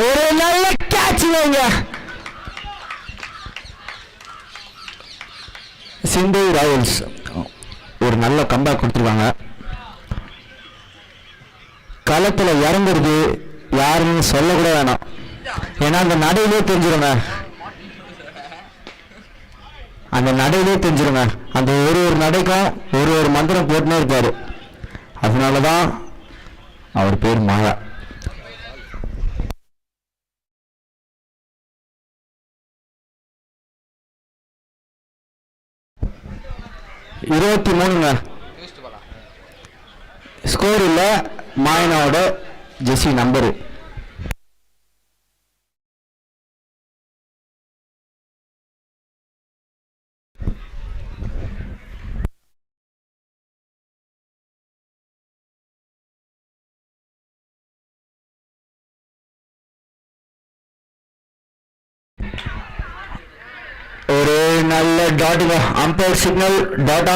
ஒரு நல்ல கேட்ச் வைங்க. சிந்து ராயல்ஸ் ஒரு நல்ல கம்பேக் கொடுத்துருக்காங்க. களத்துல இறங்குறது யாருன்னு சொல்லக்கூட வேணாம், ஏன்னா அந்த நடையிலே தெரிஞ்சிருங்க, அந்த நடையிலே தெரிஞ்சிருங்க. அந்த ஒரு நடைக்கும் ஒரு மந்திரம் போட்டுனே இருப்பாரு. அதனாலதான் அவர் பேர் மாயா. 23ங்க ஸ்கோர் இல்ல, மாயனாவோட ஜெர்சி நம்பரு. ஒரு நல்ல டாட்டுங்க. அம்பையர் சிக்னல் டாட்டா.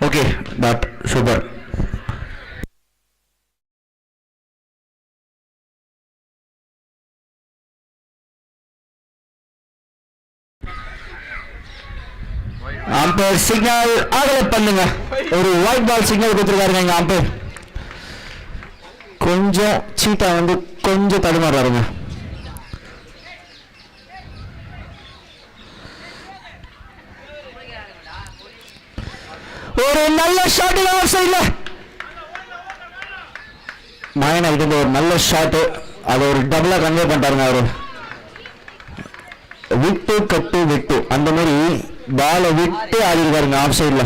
Okay dot, super. Umpire signal ஆகல பண்ணுங்க. ஒரு ஒயிட் பால் சிக்னல் கொடுத்துருக்காருங்க எங்க அம்பையர். கொஞ்சம் சீட்டா வந்து கொஞ்சம் தடுமாறாருங்க. ஒரு நல்ல ஷாட் சைட்ல மாயனா கிட்ட ஒரு நல்ல ஷாட், அதை ஒரு டபுளா கன்வே பண்ணிட்டாருங்க அவரு. விட்டு கட்டு விட்டு அந்த மாதிரி பாலை விட்டு ஆடி இருக்காருங்க ஆஃப் சைட்ல.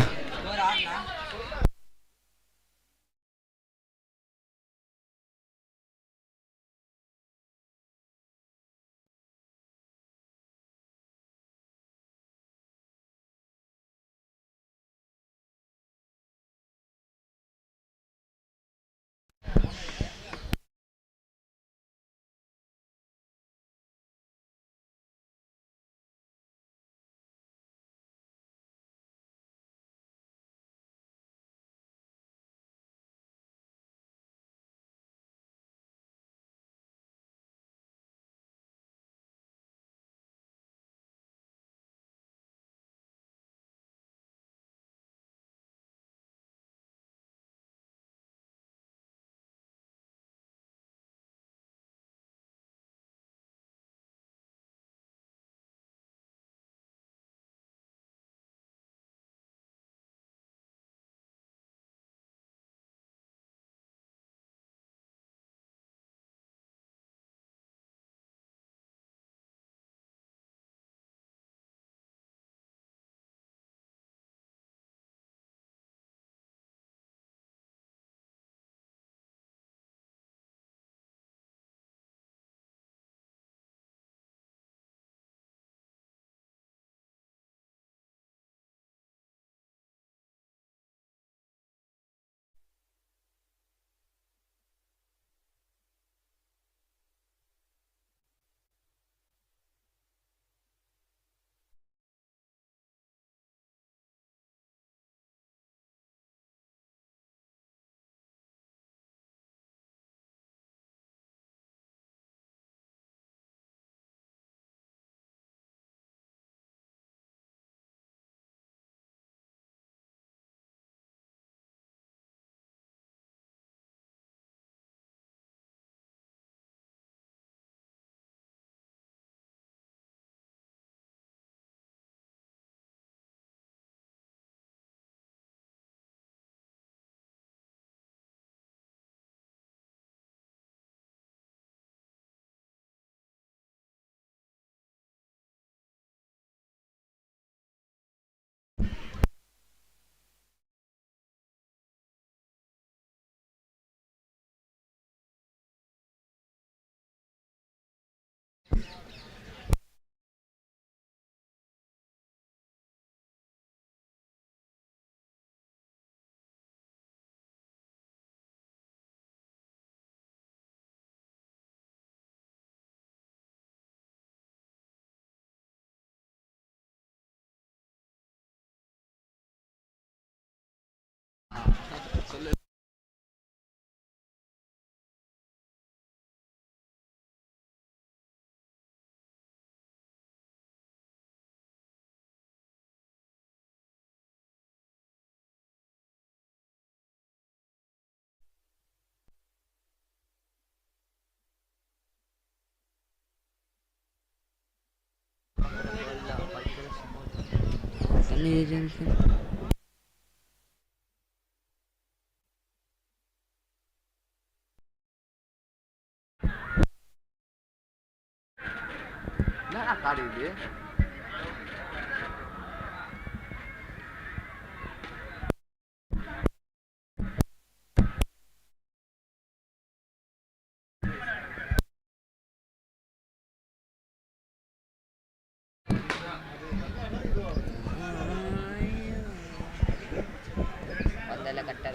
என்னடா காடு இது?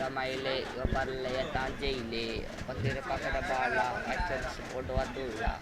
Maile, parla ya tanjile, pandire pakada bala, access photo adula.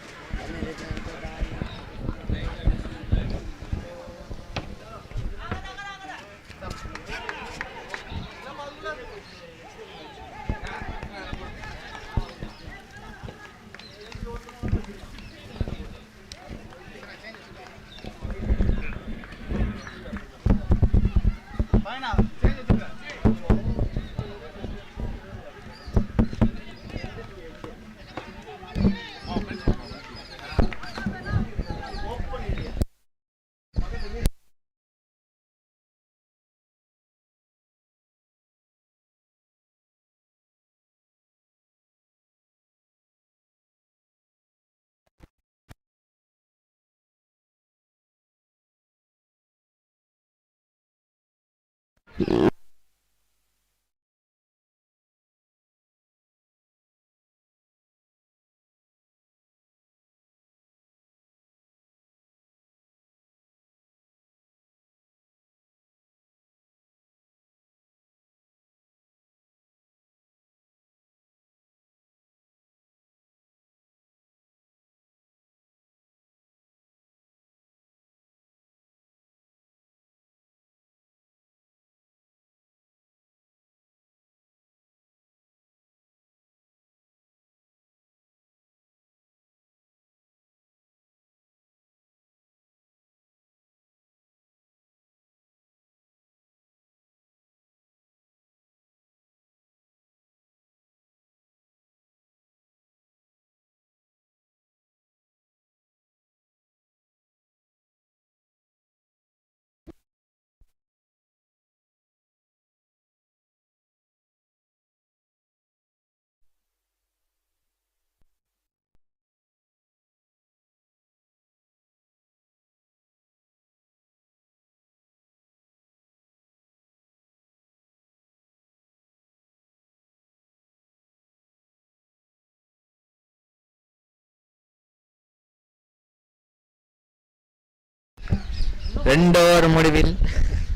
ரெண்டு ஓவர் முடிவில்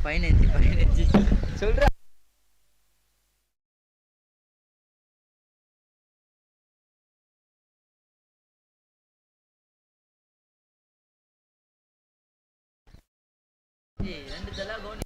15 சொல்ற ரெண்டு தலா கோனி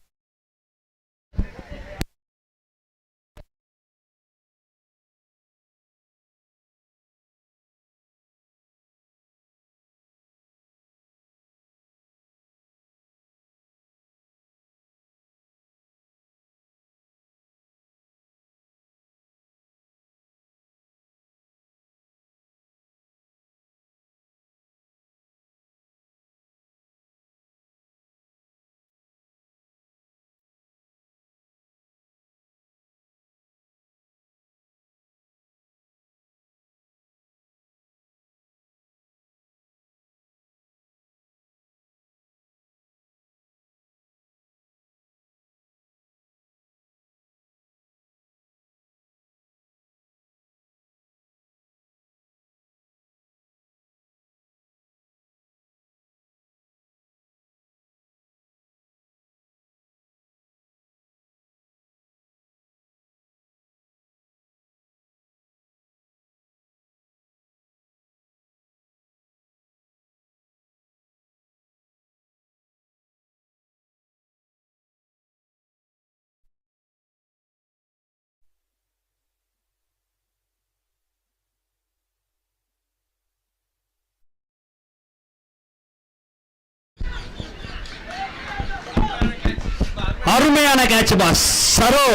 அருமையான கேட்ச் பாஸ் சரோ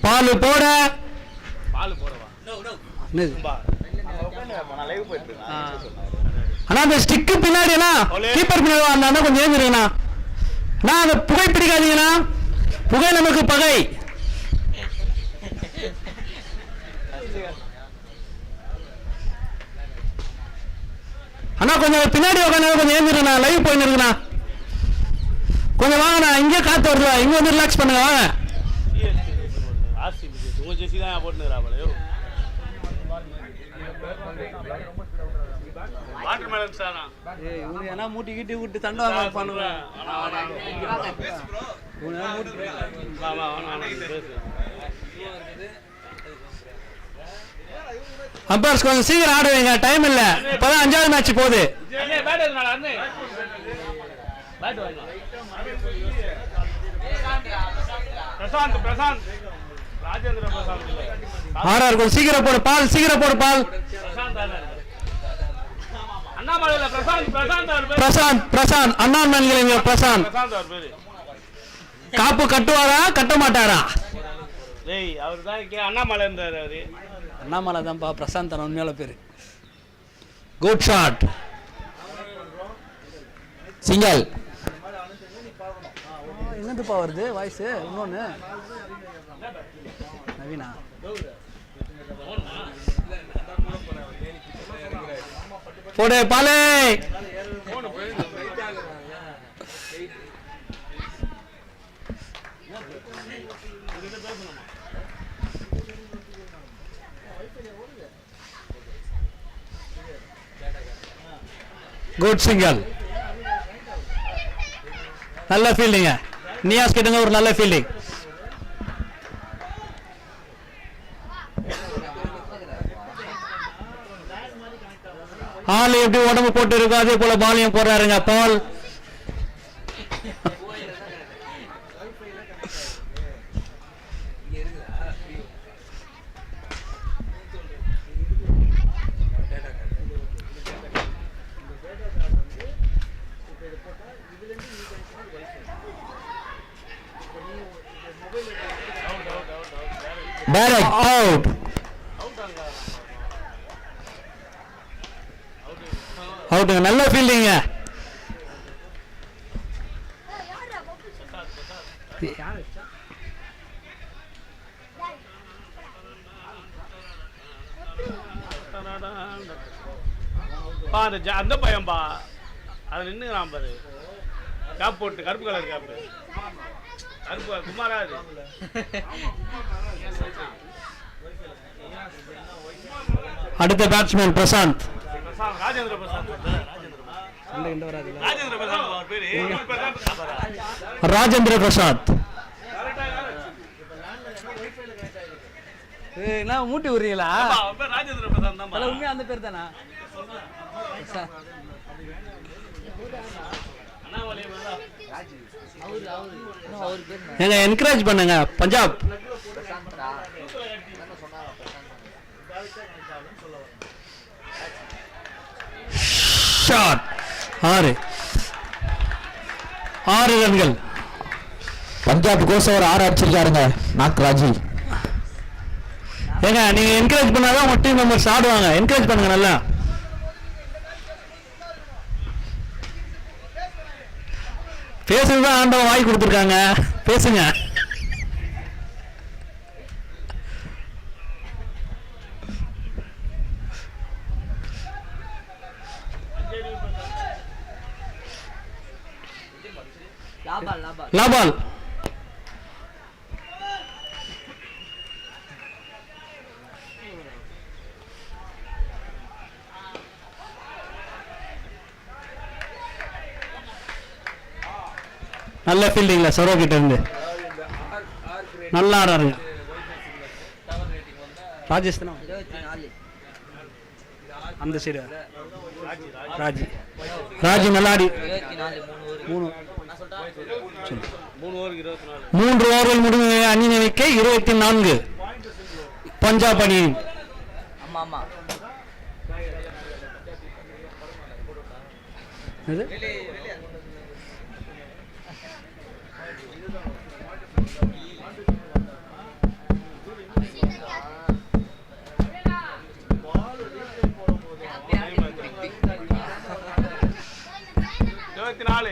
பால் போட அண்ணா அந்த ஸ்டிக்கு பின்னாடி கீப்பர் பின்னாடி கொஞ்சம் ஏந்திருங்கண்ணா நான் அந்த புகை பிடிக்காதீங்கண்ணா, புகை நமக்கு பகை. அண்ணா கொஞ்சம் பின்னாடி உட்காந்து கொஞ்சம் ஏந்திருண்ணா, லைவ் போயின்னு இருக்குண்ணா. கொஞ்சம் வாங்கண்ணா, இங்கே காத்து வருதா, இங்கே வந்து ரிலாக்ஸ் பண்ணுங்க வாங்க. மூட்டி கீட்டி விட்டு தண்டை பண்ணுவேன். அம்பர்ஸ் கொஞ்சம் சீக்கிரம் ஆடுவீங்க, டைம் இல்ல, இப்பதான் 5வது மேட்ச் போகுது. ஆர்ஆர் கொஞ்சம் சீக்கிரம் போடு பால், சீக்கிரம் போடு பால். பிரசாந்த், பிரசாந்த் அண்ணாமலைங்க. பிரசாந்த் காப்பு கட்டுவாரா கட்ட மாட்டாரா? அண்ணாமலை தான்ப்பா பிரசாந்த் உண்மையால பேரு. Good shot, single. என்னதுப்பா வருது வாய்ஸ்? இன்னொன்னு நவீனா போடு பாலே. குட் சிங்கல், நல்ல ஃபீல்டிங்க. நியாஸ் கிட்டங்க ஒரு நல்ல ஃபீல்டிங். ஆள் எப்படி உடம்பு போட்டு இருக்கோ அதே போல பாலையும் போடுறாருங்க பால். அவுட், அவுட்டுங்க, நல்ல ஃபீல்டிங்க. அந்த பையன்பா அதை நின்னுக்கிறான் பாரு, கேப் போட்டு கருப்பு கலர் கேப்பு, கருப்பு குமாரா. அடுத்த பேட்ஸ்மேன் பிரசாந்த். ராஜேந்திர பிரசாந்த், ராஜேந்திர பிரசாத். என்ன மூட்டி விடுறீங்களா? ராஜேந்திர பிரசாந்த் தான் உண்மையா அந்த பேர் தானா? எங்க என்கரேஜ் பண்ணுங்க பஞ்சாப். ஷாட், 6 ரன்கள். பஞ்சாப் கோசவர் 6 அடிச்சிருக்காருங்க நாக்ராஜி. ஏங்க நீங்க என்கரேஜ் பண்ணாதான் உங்க டீம் மெம்பர்ஸ் ஆடுவாங்க. என்கரேஜ் பண்ணுங்க நல்லா. பேசுறதுதான் ஆண்டவன் வாய் கொடுத்துருக்காங்க, பேசுங்க. லாபால், நல்ல ஃபீல்டிங்ல சரோ கிட்ட இருந்து நல்லா ஆடுறாருங்க. ராஜஸ்தான் அந்த சைடு ராஜி, ராஜி நல்லா ஆடி 3 ஓவர்கள் முடிவு அணி எண்ணிக்கை 24. பஞ்சாப் அணி. இருபத்தி 24,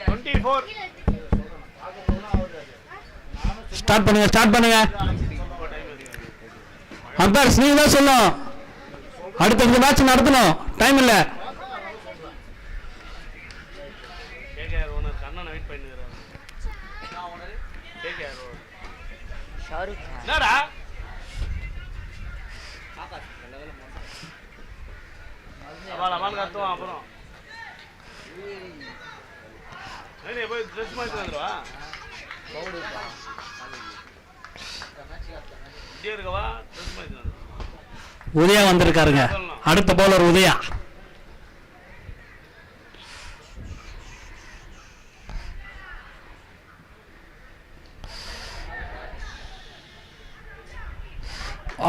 24. ஸ்டார்ட் பண்ணுங்க. அம்பேர்ஸ் நீங்க தான் சொல்லணும். அடுத்த மேட்ச் நடத்தணும், டைம் இல்லை. ஷாருக் கான் என்னடா அவன் கத்துவான். அப்புறம் போய் ட்ரெஸ் மாற்றி வந்துடுவா. இங்கே இருக்கவா ட்ரெஸ் மாற்றி வந்து உதயா வந்திருக்காருங்க. அடுத்த பவுலர் உதயா.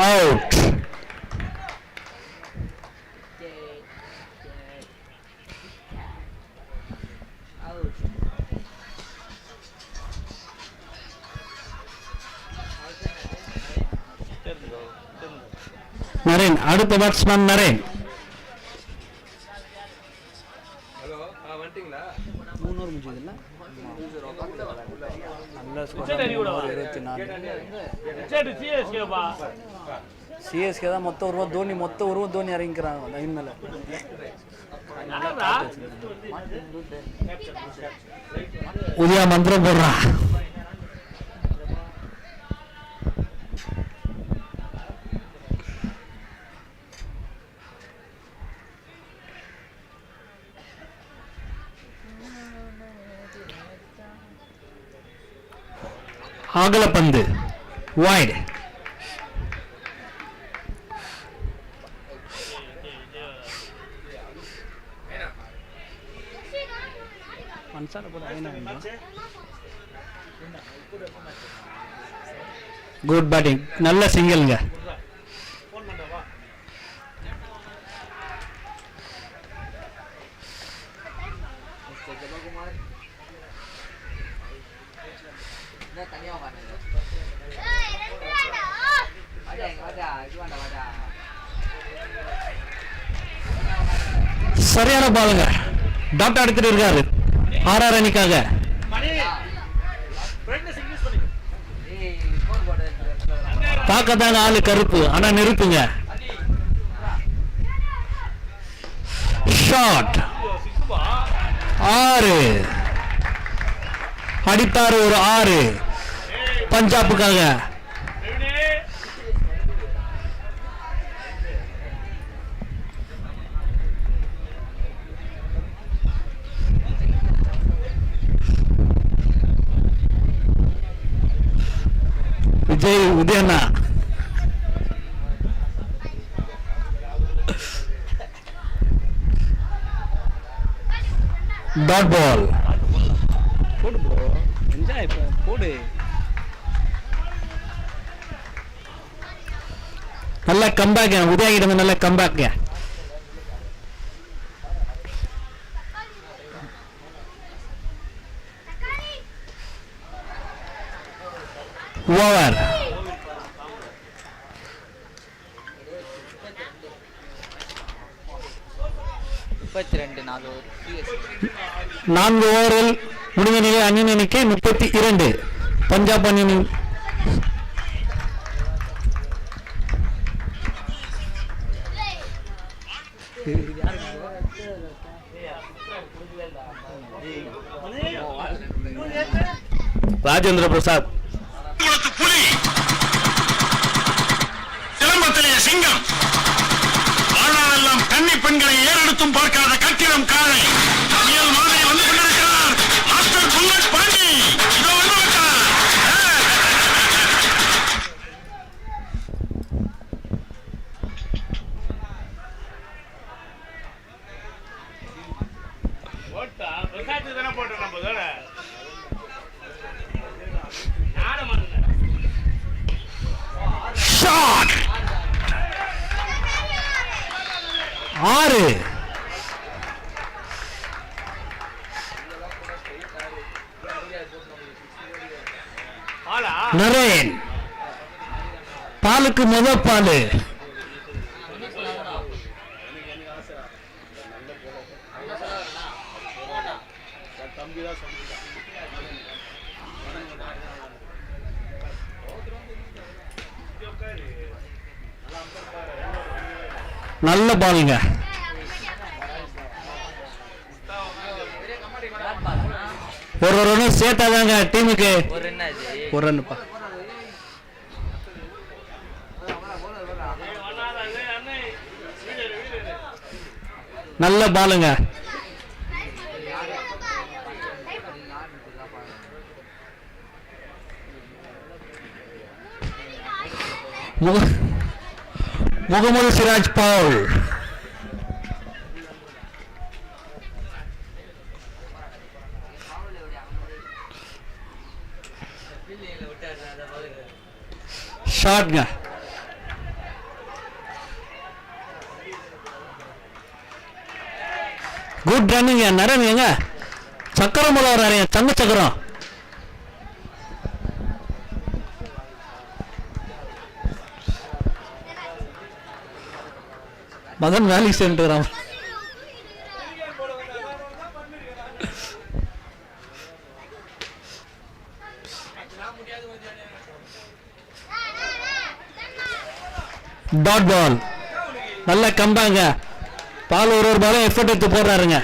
அவுட். நரேன் அடுத்த பேட்ஸ்மேன் நரேன். சிஎஸ்கே தான் மொத்த உருவம் தோனி இறங்கிக்கிறாங்க லைன் மேல. உதயா மந்திரம் போடுறா. அகலப்பந்து வைட். குட் பேட்டிங், நல்ல சிங்கிள்ங்க. சரியான பாலுங்க. டாக்டர் எடுத்துட்டு இருக்காரு ஆர்ஆர் அணிக்காக. பார்க்கத்தாங்க ஆளு கருப்பு, ஆனா நெருப்புங்க. ஷாட் 6 அடித்தாரு, ஒரு 6 பஞ்சாபுக்காக. Vijay உதயண்ணா dot ball. போடு ப்ரோ, என்ஜாய் போடு. நல்ல கம்பேக் உதயா கிட்ட, நல்ல கம்பேக். ஓவர். 4 ஓவரில் முடிந்த நிலை அணியின் எண்ணிக்கை 32. பஞ்சாப் அணியின் ராஜேந்திர பிரசாத். சிலம்பத்திலே சிங்கம், ஆனாலெல்லாம் கன்னி பெண்களை ஏறெடுத்தும் பார்க்காத கட்டிடம் காலை தமிழ் மாதிரி வந்து கொண்டிருக்கிறார் மாஸ்டர் புல்லட் பாண்டி. இதோ வந்து விட்டார். போட்டா பிரசாத் தானே போட்டோம் நம்ம தோட. ஷாட் 6. நரேன் பாலுக்கு முதல் பாலு. நல்ல பாலுங்க. ஒரு ரன் சேர்த்தாதாங்க டீமுக்கு ஒரு ரன் ஆச்சு. ஒரு ரன்னுப்பா. நல்ல பாலுங்க. முகமது சிராஜ் பவுல். ஷாட்ங்க. குட் ரன்னிங்க. நரன் எங்க சக்கரம் போல வர்றாரு, தங்க சக்கரம். மதன் வேலைக்கு சேர்ந்துக்கிறான். Dot ball. நல்ல கம்பாங்க. பால் ஒரு பாலும் எஃபர்ட் எடுத்து போடுறாருங்க.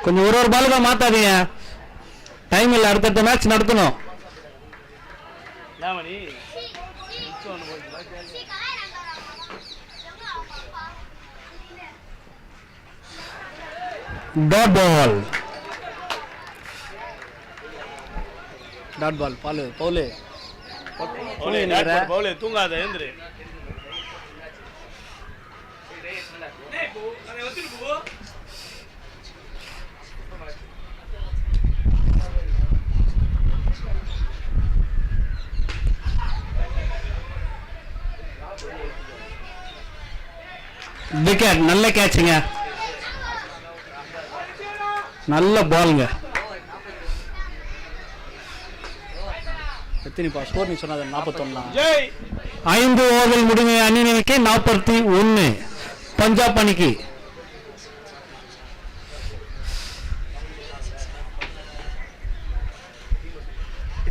கொஞ்சம் ஒரு பாலுக்கு மாத்தாதீங்க, டைம் இல்லை, அடுத்தடுத்த மேட்ச் நடத்தணும். Dot ball. Dot ball. Ball bowl பவுலே தூங்காத எழுந்துரு. விக்கெட். நல்ல கேட்சுங்க. நல்ல பாலுங்க. எத்தனைப்பா ஸ்கோர் நீ சொன்னது? 41. 5 ஓவரில் முடிஞ்ச அணிக்கு 41 பஞ்சாப் அணிக்கு.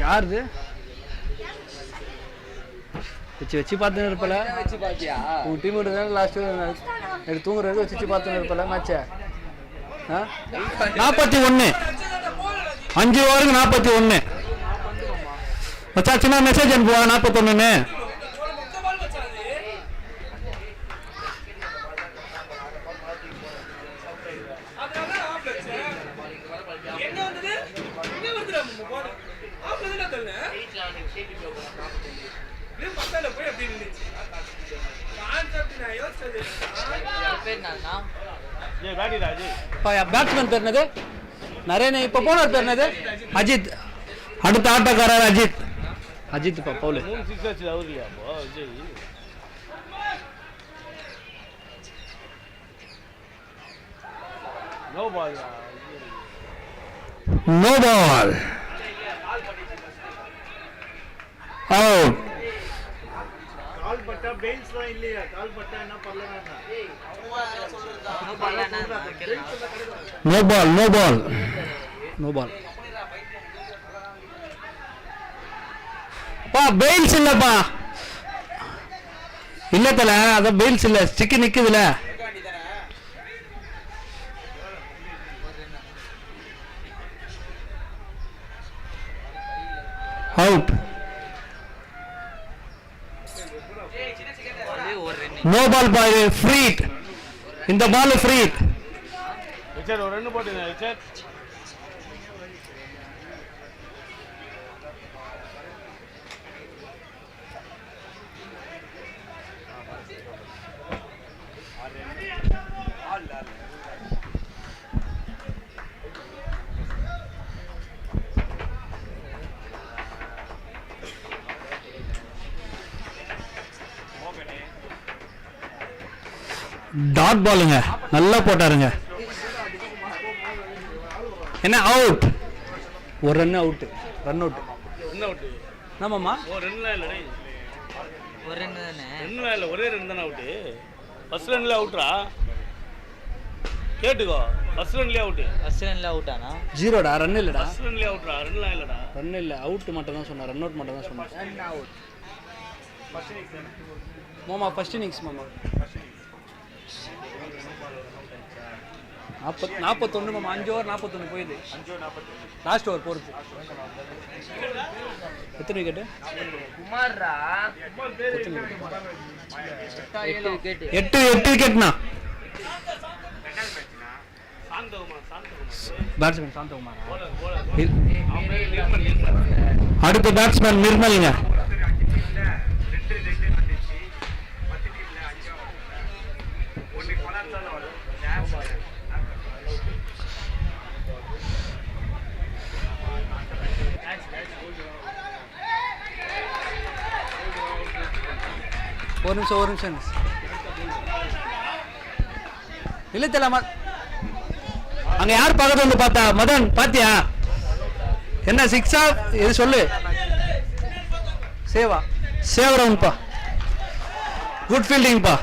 யாருது? வச்சு பார்த்துன்னு இருப்பல. வச்சு பார்த்தியா? உங்கள் டீம் லாஸ்ட்டு எடுத்து தூங்குறது வச்சு பார்த்துன்னு இருப்பல மேட்சை. 41 5 ஓவருக்கு 41. வச்சா சின்ன மெசேஜ் அனுப்புவா 41. பேட்ஸ்மேன் பேர் என்னது? நரேன். இப்ப போனர் பேர் என்னது? அஜித். அடுத்த ஆட்டக்காரர் Ajith. Ajith Pavul. No ball. Out. No ball. பா பெயில்ஸ் இல்லப்பா. இல்ல தல, அத பெயில்ஸ் இல்ல, ஸ்டிக் நிக்குதுல. அவுட். நோ பால் பாய். ஃப்ரீ. இந்த பால் ஃப்ரீ. ரிச்சர்ட் ஒரு ரன் போடுங்க ரிச்சர்ட். டாட் பாலுங்க. நல்லா போட்டாருங்க. என்ன அவுட்? ஒரு run out. Run out. Run out. ஆமாம்மா. ஓ ரன்ல இல்லடே. ஒரு ரன் தானே. 2 இல்லை, ஒரே 2 தானே அவுட்டு. ஃபர்ஸ்ட் ரன்ல அவுட்ரா. கேட்டுக்கோ, ஃபர்ஸ்ட் ரன்லயே அவுட். ஃபர்ஸ்ட் ரன்ல அவுட் ஆனா? ஜீரோடா, ரன் இல்லடா. ஃபர்ஸ்ட் ரன்லயே அவுட்ரா, ரன்லாம் இல்லடா. ரன் இல்ல, அவுட் மட்டும் தான் சொன்னா, ரன் அவுட் மட்டும் தான் சொன்னா. Run out. மாமா ஃபர்ஸ்ட் இன்னிங்ஸ் மாமா. 41 மாமா, 5 ஓவர் 41 போயிடுது. 5 ஓவர் 41. லாஸ்ட் ஓவர் போறது. எத்தனை விக்கெட்? குமார்ரா 8 விக்கெட்னா. பேட்ஸ்மேன் சாந்தகுமார். அடுத்த பேட்ஸ்மேன் நிர்மலுங்க. ஒரு நிமிஷம் இல்லை தெரியல. அங்க யார் பக்கத்துல வந்து பார்த்தா? மதன் பாத்தியா? என்ன 6-ஆ? இது சொல்லு. சேவா சேவ் ரவுண்ட்பா. குட் ஃபீல்டிங்ப்பா.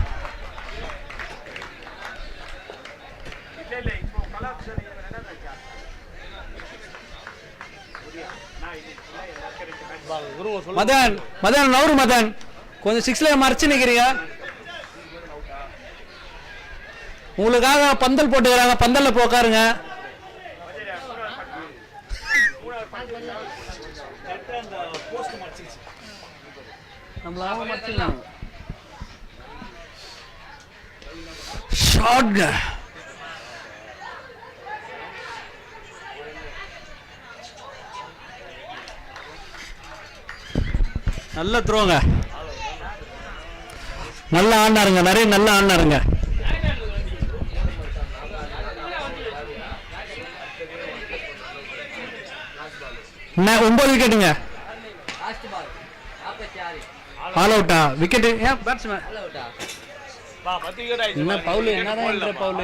மதன் நவரு மதன், கொஞ்சம் 6ல மறைச்சு நிக்கிறீங்க. உங்களுக்காக பந்தல் போட்டுக்கிறாங்க, பந்தல்ல போக்காருங்க. நம்மளாக மறைச்சிடலாம். ஷாட் நல்ல த்ரோங்க. நல்ல ஆடினாருங்க, நிறைய நல்ல ஆடினாருங்க. என்ன 9 விக்கெட்டுங்க. Last ball 46. ஆல் அவுட்டா? விக்கெட் ஏன் பேட்ஸ்மேன் ஆல் அவுட்டா? பா 10 விக்கெட் ஆயிடுச்சு. என்ன பவுல்? என்னதான் என்ற பவுல்?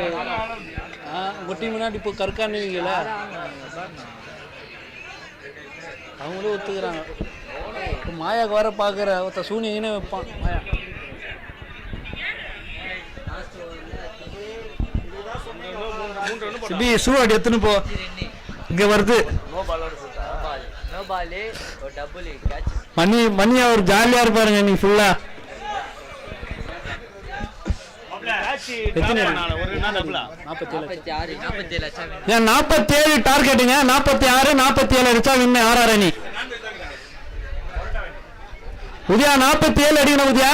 உங்க டீம் முன்னாடி இப்போ கற்கானுவீங்களா? அவங்களும் ஒத்துக்கிறாங்க. இப்போ மாயாவுக்கு வர பார்க்குற ஒருத்த சூனியங்கன்னு வைப்பான் மாயா. சிபி சூவாடி எத்துன்னு போ, இங்க வருது. நோ பால் அவுட் போட்டா. நோ பால், ஒரு டபுள் கேட்ச். மணி அவர் ஜாலியா இருப்பாருங்க நீ ஃபுல்லா. எத்தனை ஒரு என்ன டபுளா? 46 47 லட்சம். ஏன் 47 டார்கெட்டுங்க. 46 47 அடிச்சா வின்னு ஆர்ஆர் அணி. உதயா 47 அடிக்கணும் உதயா.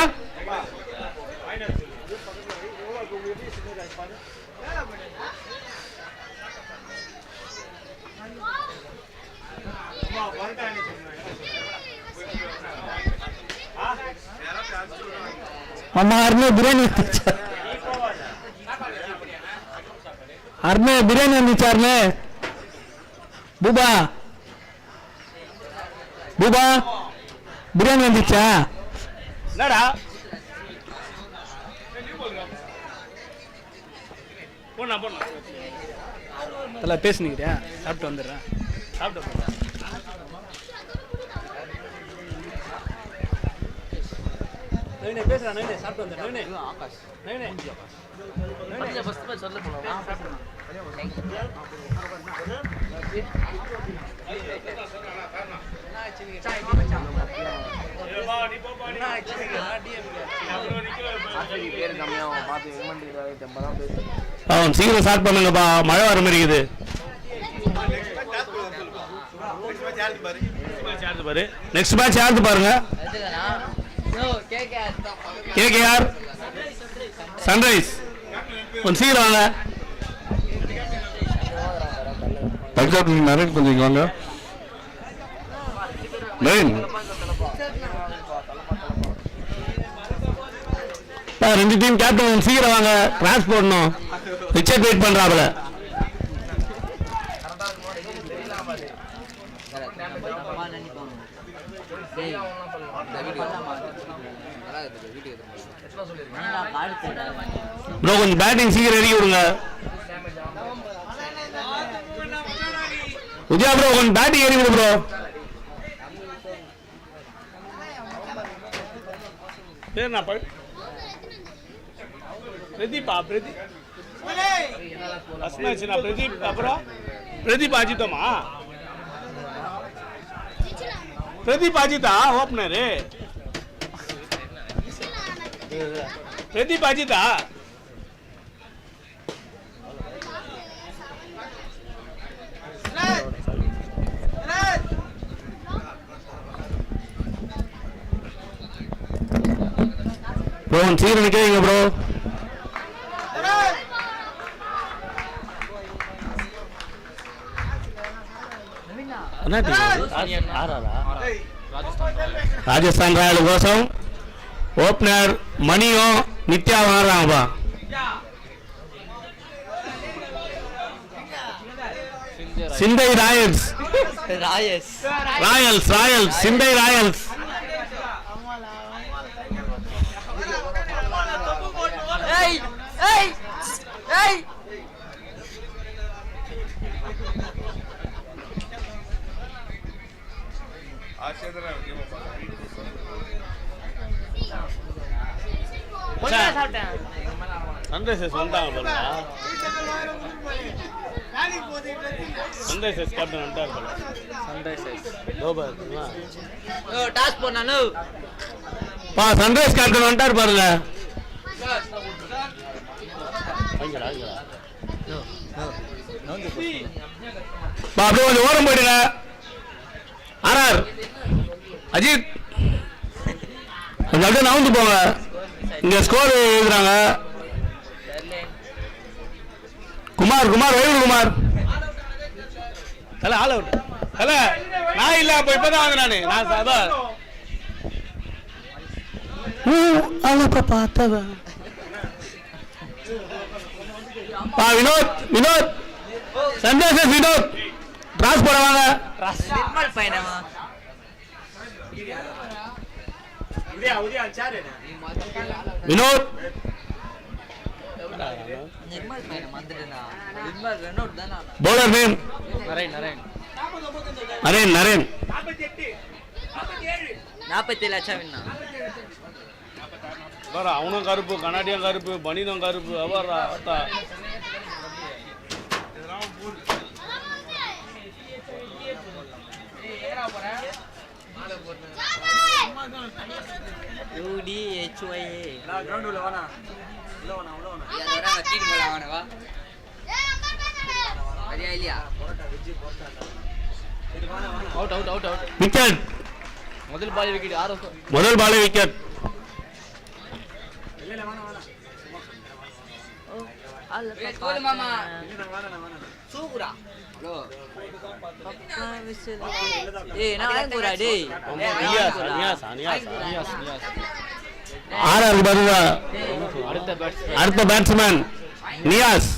அம்மா அருமை பிரியாணி வந்துச்சாருமே. பூபா பிரியாணி வந்துச்சா? என்னடா போனா அதெல்லாம் பேசுனீங்க. சாப்பிட்டு வந்துடுறேன். சாப்பிட்டு நவீனே பேசுறேன். நவீனே சாப்பிட்டு வந்துடுறேன். நவீனே ஆகாஷ் நவீனே ஃபர்ஸ்ட் மேட்ச் சொல்ல போலாம். சீக்கிரம் ஸ்டார்ட் பண்ணுங்கப்பா, மழை வர மாதிரி இருக்குது. நெக்ஸ்ட் மேட்ச் யாருக்கு பாருங்க. KKR sunrise. கொஞ்சம் சீக்கிரம் வாங்க. நரேன் கொஞ்சம் இங்க வாங்க. நரேன் 2 டீம் கேப்டன் சீக்கிரம் வாங்க, கிராஸ் போடணும். விக்கெட் வெயிட் பண்றாப்ல. ப்ரோ கொஞ்சம் பேட்டிங் சீக்கிரம் இறக்கி விடுங்க. உதயா ப்ரோ கொஞ்சம் பேட்டிங் இறக்கி விடு ப்ரோ. பேர் நான் பிரதீப்பா பிரதீப் ஃபர்ஸ்ட் மேட்ச் நான் பிரதீப் அப்புறம் பிரதீப் அஜித்தமா பிரதீப் அஜித்தா ஓப்பனரு பிரதீப் அஜித்தா ப்ரோ சீக்கிரம் நிற்கிறீங்க ப்ரோ. ராஜஸ்தான் ராயல் கோசம் ஓப்பனர் மணியும் நித்யாவும் ஆடுறாங்கப்பா. சிந்தை ராயல்ஸ் ராயல்ஸ் ராயல்ஸ் சிந்தை ராயல்ஸ். சன்ரைசர்ஸ் வந்தாங்க பாருங்க. சன்ரைசர்ஸ் கேப்டன் வந்துட்டார் பாருங்க. டாஸ் போனானு பா சன்ரைஸ் கேப்டன் வந்துட்டார் பாருங்க. பா அப்படியே கொஞ்சம் ஓரம் போயிடுங்க. ஆர்ஆர் அஜித் கொஞ்சம் அப்படியே நவுந்து போங்க. இங்க ஸ்கோர் எழுதுறாங்க. Kumar Kumar Vaikul Kumar all out. நான் இல்ல அப்ப இப்பதான் வாங்க நான் சாபா வினோத் வினோத் சந்தோஷ் வினோத் டிராஸ் போட வாங்க. நிர்மல் பையனமா வினோத் நிர்மல் பையன வந்துட்டேனா நிர்மல் ரெனோட் தானா பவுலர் நேம் நரேன் நரேன் நரேன் நரேன் 47 லட்சம் வின்னா வர அவனும் கருப்பு கனாடியும் கருப்பு பனினும் கருப்பு அவர் விக்கெட். முதல் பால் விக்கெட் முதல் பாலே விக்கெட். மாமா சூகுரா ஹலோ ஏய் நான் கூரா டேய் ஆர்ஆர் பருவா அடுத்த பேட்ஸ்மேன் நியாஸ்.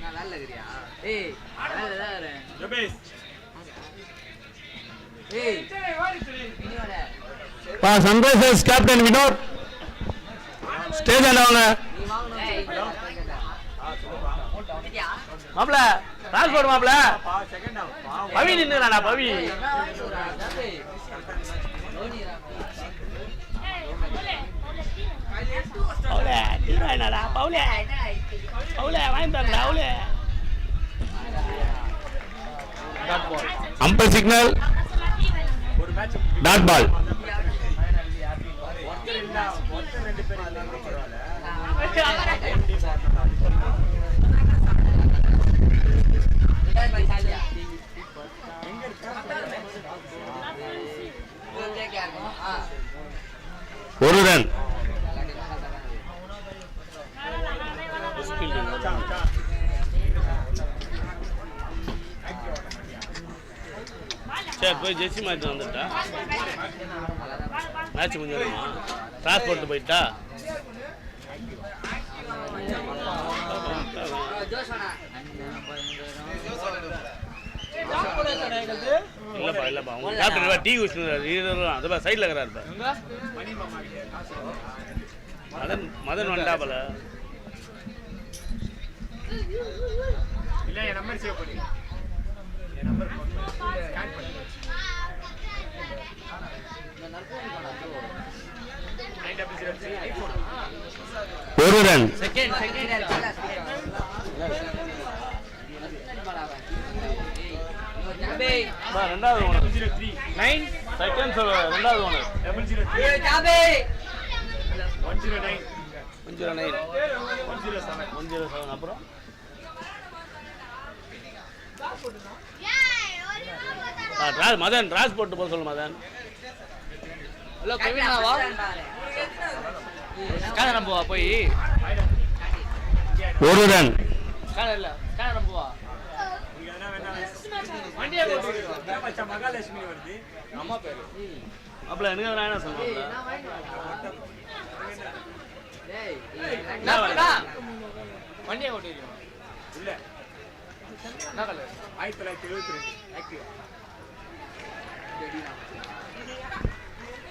நல்லா இருக்கறியா ஏய் நல்லா இருக்கறேன் ஜபேஸ் ஏய் பா சன்ரைசர்ஸ் கேப்டன் வினோத் ஸ்டேஜ் ஆனவங்க. மாப்ள டிரான்ஸ்போர்ட் மாப்ள பவி நின்னுறானா பவி பவுலே நீரானடா பவுலே பவுலே வாங்கி தரடா பவுலே. Umpire signal dot ball. ஒரு ரன். சரி போய் ஜெர்சி மேட்ச் வந்துட்டா மேட்ச் முடிஞ்சிடுமா டிரான்ஸ்போர்ட் போயிட்டா இல்லப்பா இல்லப்பா உங்க கேப்டன் டீ குடிச்சுட்டு அது சைடில் இருக்கிறாரு மதன் மதன் வண்டாப்பல இல்லை என் நம்பர் சேவ் பண்ணி என் நம்பர் ஒரு ரன். ரெண்டாவது ஓனர் 9 செகண்ட் ரெண்டாவது ஓனர் 109 அப்புறம் மதன் ராஸ் போட்டு போக சொல்லு மதன். ஹலோ கவினாவா ஸ்கேனர் போவா போய் ஒரு ரன். ஸ்கேனர் இல்ல ஸ்கேனர் போவா வண்டியே போட்டு மகாலட்சுமி வருது அம்மா பேரு அப்பல எனக்கு நான் என்ன சொல்றேன் டேய் என்னடா வண்டியே ஓட்டிறீங்க இல்ல என்ன colour 1972 active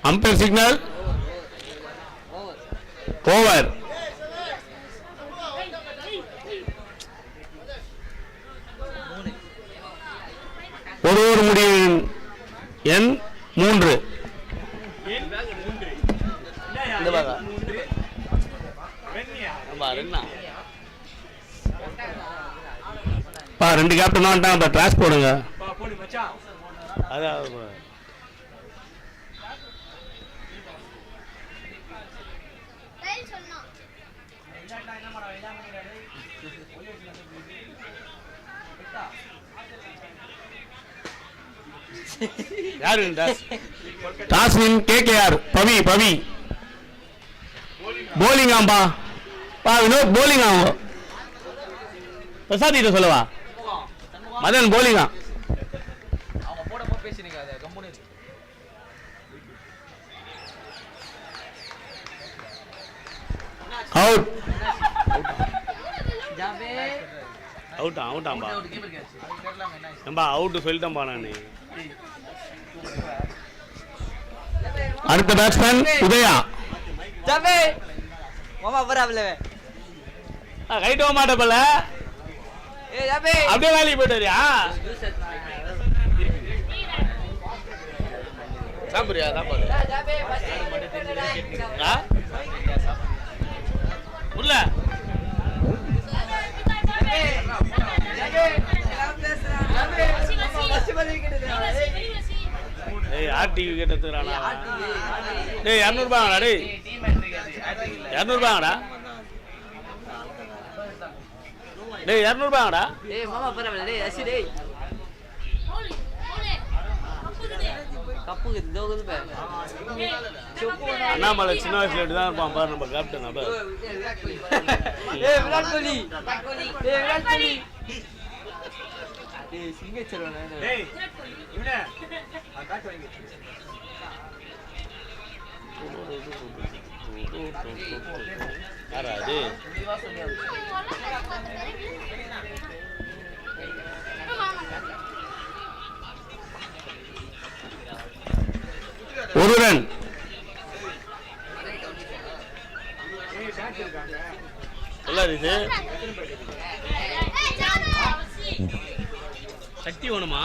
umpire signal over. ஒரு ஓவர் முடிவின் எண் 3. இந்த பாகா ரெண்டா பா 2 கேப்டன் வந்துட்டாங்க. ட்ராஷ் போடுங்க. அதாவது யாரு டாஸ் வின் கேகேஆர். பவி போலிங் ஆம்பா பா வினோத் போலிங் ஆகும். பிரசாத் இதை சொல்லவா மதன் போலிங்கா அவங்க போடப்போ பேசினீங்க அது கம்பெனி அவுட். ஜாபே அவுட்டாம்பா நம்பா அவுட் சொல்லிட்டேன்பா நான். அடுத்த பேட்ஸ்மேன் உதயா. ஜாபே மாமா பரவாயில்ல கைட்டு போக மாட்டேப்பல ஏய் ஜாபே அப்படியே வேலைக்கு போயிட்டு வரியா சாப்பிடுறியா சாப்பாடு ஜாபே உள்ள ஏய் ஆர்டிவி கேட்டதுறானா டேய் 200 ரூபாங்கடா டேய் 200 ரூபாங்கடா டேய் 200 ரூபாங்கடா ஏய் மாமா பரவாயில்ல டேய் அசி டேய் கப்புக்கு தோகுது பே அண்ணாமலை சின்ன வயசுல இப்படி தான் இருப்பான் பாரு நம்ம கேப்டன் அப்ப ஏய் விராட் கோலி ஏய் விராட் கோலி ஏய் சிங்கச்சர் வேணா டேய் இவனே காட்டு வாங்கி யாரா அது ஒரு ரன். எல்லாரும் இது சக்தி வேணுமா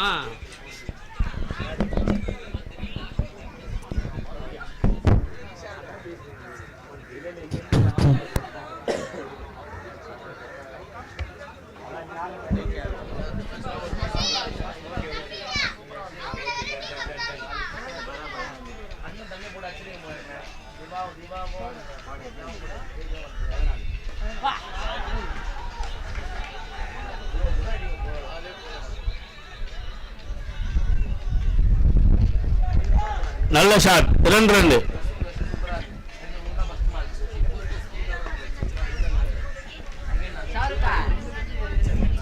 நல்ல shot. 2 run.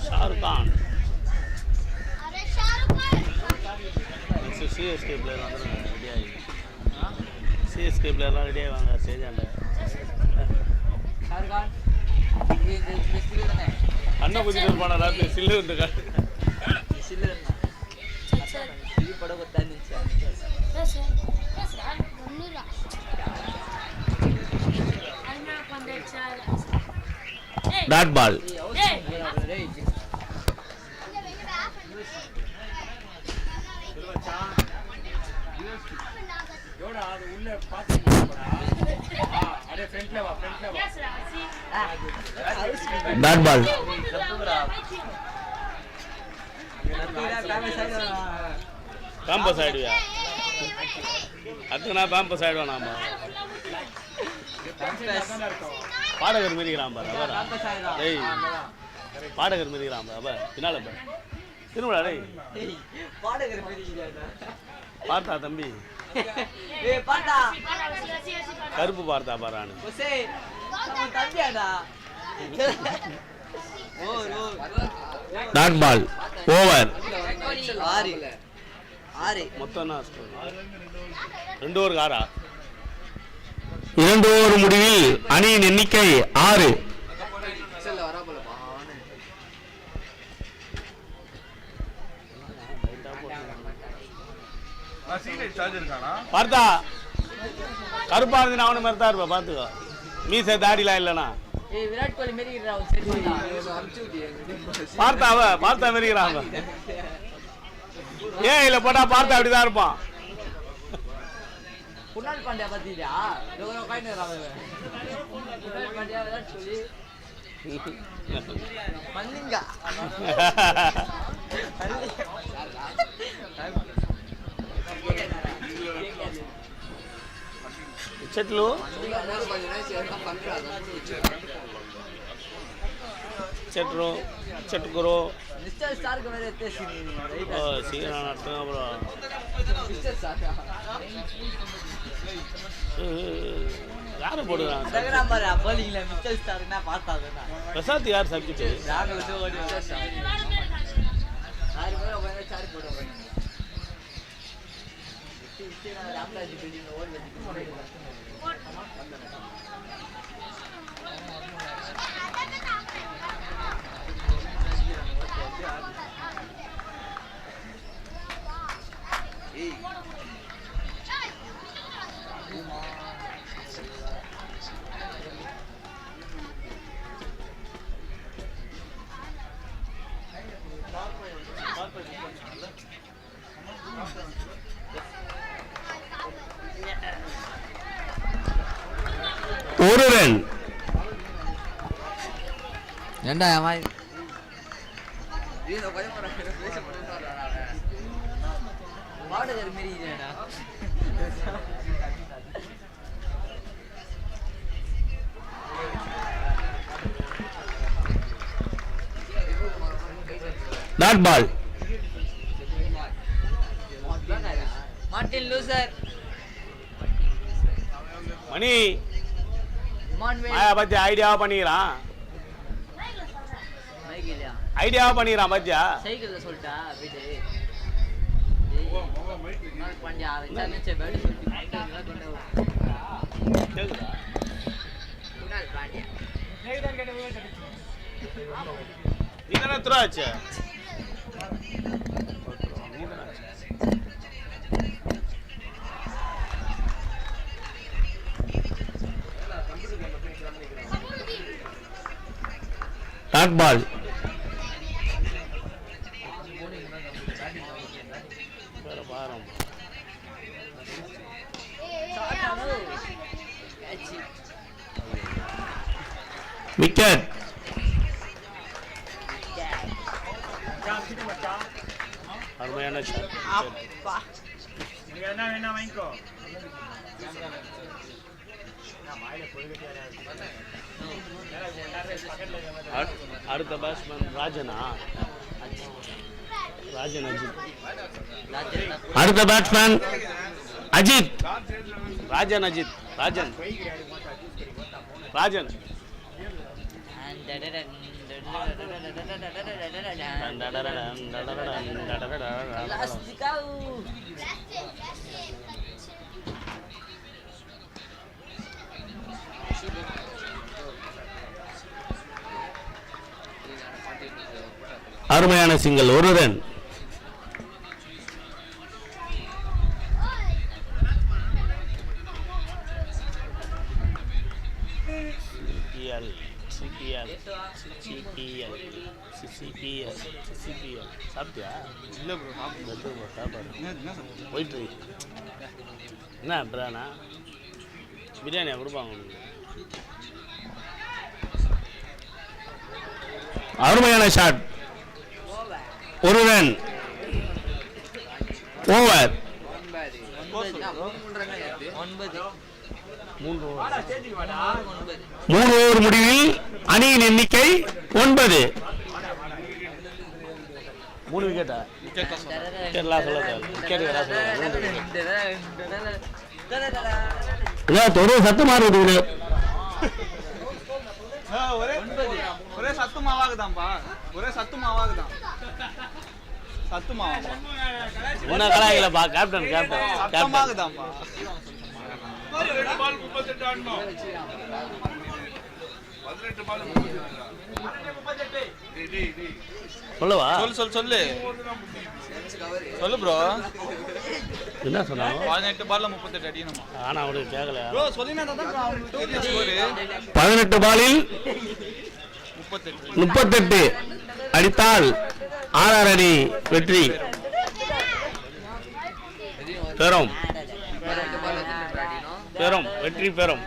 Shahrukh Khan CSK player வந்து ரெடி ஆகி சிஎஸ்கே பிளேயர்லாம் ரெடி ஆகிவாங்க ஸ்டேஜாண்ட ஷாருகான் இது மிஸ்ட்ரி தானே அண்ணா குதிரை போன ராத்திரி சில்லு வந்து சில்லு இது பட கொத்தாந்துச்சு டாட் பால். உள்ள பாத்து டாட் பால். பேம்பஸ் ஆயிடுவியா? அதுனா பேம்பஸ் ஆயிடுவான். நாம பாடகர் மீறிக்கிறான் பாரு. டேய் பாடகர் மீறிக்கிறான் பாரு. பின்னால பாரு. திரும்படா டேய். பார்த்தா தம்பி கருப்பு பார்த்தா பாரானு. Dot ball. ஓவர். மொத்தம் என்ன ஸ்கோர்? 2 ஓவருக்கு 6. 2 ஓவர் முடிவில் அணியின் எண்ணிக்கை 6. பார்த்தா கருப்பா இருந்து அவனு மாதிரி தான் இருப்பா. பார்த்துக்கோ மீசை தாடிலாம் இல்லைனா. பார்த்தா பார்த்தா மெரிக்கிறான். ஏன் இல்லை போட்டா பார்த்தா அப்படிதான் இருப்பான். குணால் பாண்டியா பத்தியா மல்லிங்கா చెట్లు చెట్లు చెట్టుకురు సీనా బ్రో யாரை போடுறான்? பிரசாத் யார் சப்ஜெக்ட்? ஒரு ரன். ஏண்டா அம்மாய் பாடகர் மீறிடா. Dot ball. மார்ட்டின் லூசர் மணி மாயா பத்தி ஐடியாவா பண்ணிக்கிறான். ஐடியாவா பண்ணிக்கிறான் பத்தியா? சைக்கிள்ல சொல்லிட்டா வீட்டு பாண்டியா வச்சானே பேட் சொல்லிட்டு குணால் பாண்டியா நீ தானே துராச்சு. Dot ball. விக்கெட். அருமையான ஷாட். அடுத்த பேட்ஸ்மேன் ராஜனா? ராஜன் அஜித். அடுத்த பேட்ஸ்மேன் அஜித். ராஜன் அஜித். ராஜன் ராஜன் அருமையான சிங்கிள். ஒரு ரன். சாப்பிட்டியா? இல்லை ப்ரோ சாப்பாடு போயிட்டு என்ன பிரானா பிரியாணியா கொடுப்பாங்க உங்களுக்கு. அருமையான ஷாட். ஒரு ரன். ஓவர். 3 ஓவர் முடிவில் அணியின் எண்ணிக்கை 9. 3 விக்கெட்டா? விக்கெட்லாம் சொல்ல தேவை. விக்கெட் ஒரே சத்தமா இருக்குது. ஒரே சத்து மாவாகுதான்பா. ஒரே சத்து மாவாகுதான். சத்து மாவா என்ன கலாய்களப்பா கேப்டன் கேப்டன் கேப்டன் சத்தமாகுதான்பா. சொல்லவா? சொல்லு சொல்லு ப்ரோ. என்ன சொன்னாங்க? 18 பால்ல 38 அடிக்கணுமா? ஆனா அவனுக்கு கேட்கல. ப்ரோ சொல்லினா தான் ப்ரோ அவனுக்கு ஸ்கோர். 18 பாலில் 38 அடித்தால் ஆர்ஆர் அணி வெற்றி பெறும். வெற்றி பெறும்.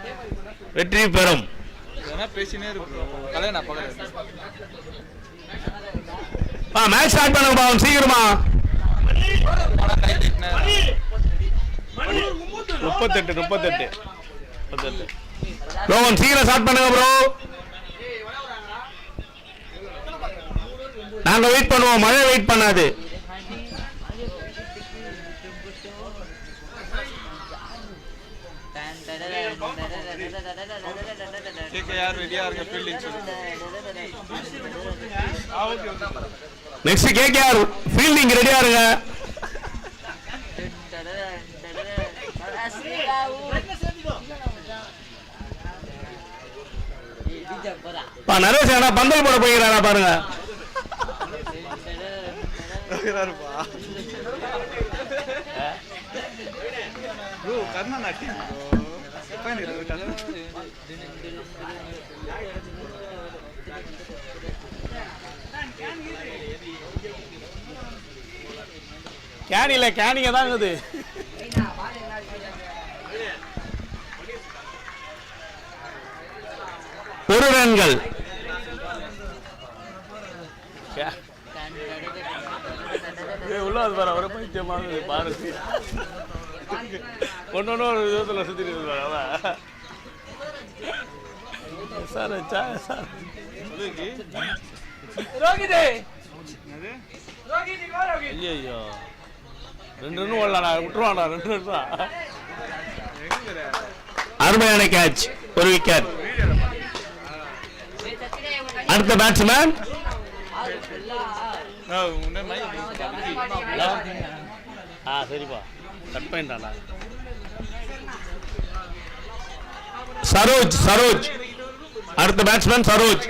வெற்றி பெறும். என்ன பேசினே இருக்கு ப்ரோ. கலைய நான் பக்கத்துல. மேட்ச் ஸ்டார்ட் பண்ணுங்க பாவம் சீக்கிரமா. 38 ரோகன் சீக்கிரம் ஸ்டார்ட் பண்ணுங்க ப்ரோ. நாங்க வெயிட் பண்ணுவோம். மழை வெயிட் பண்ணாது. கேகேஆர் ரெடியா இருக்க ஃபீல்டிங் சொல்லு. நெக்ஸ்ட் கேகேஆர் ஃபீல்டிங் ரெடியா இருங்க. நரேஷ் அண்ணா பந்தல் போட போகிறாரா பாருங்க. ப்ரோ கர்ணா நாட்டி கேனில கேனிங்க தான் இருக்குது. ஒரு ரன்கள். உள்ள அது பாரு ஒரு பைத்தியமாக பாரு. ஒன்று ஒரு விதத்தில் சுற்றிட்டு இருக்காங்க. சார் சார் ஐயோ 2 ரன் ஓடலாடா விட்டுருவாடா. 2 ரன் தான். அருமையான கேட்ச். ஒரு விக்கெட். அடுத்த பேட்ஸ்மேன் சரிப்பா கட் பண்ணிட்டாடா. சரோஜ். அடுத்த பேட்ஸ்மேன் சரோஜ்.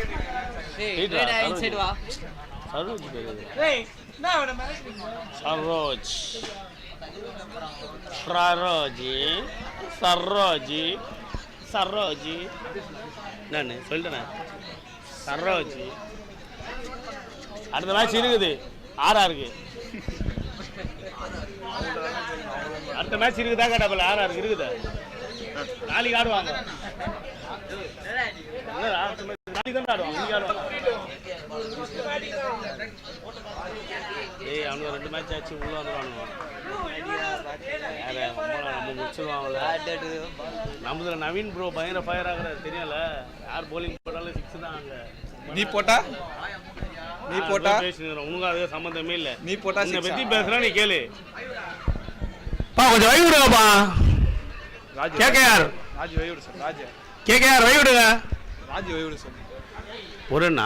சரோஜி நான் சொல்லிட்டேன். சரோஜி அடுத்த மேட்ச் இருக்குது. ஆர்ஆருக்கு அடுத்த மேட்ச் இருக்குதா கேட்டாப்பல. ஆர்ஆருக்கு இருக்குது. நாளைக்கு ஆடுவாங்க. நாளைக்கு தான் ஆடுவாங்க. இன்னைக்கு ஆடுவாங்க. அவனுக்கு 2 மேட்ச் ஆச்சு. உள்ள வந்துடுவானுங்க. நம்ம முடிச்சிருவாங்கல்ல. நம்மதுல நவீன் ப்ரோ பயங்கர ஃபயர் ஆகுறாரு தெரியல. யார் போலிங் போட்டாலும் 6 தான். அங்க நீ போட்டா உனக்கு அது சம்பந்தமே இல்ல. நீ போட்டா உன்னை பத்தி பேசுறா நீ கேளு. கொஞ்சம் வை விடுங்கப்பா. கேகேஆர் ராஜ் வை விடு சார். ராஜ் கேகேஆர் வை விடுங்க. ராஜ் வை விடு சார். ஒரு ரன்.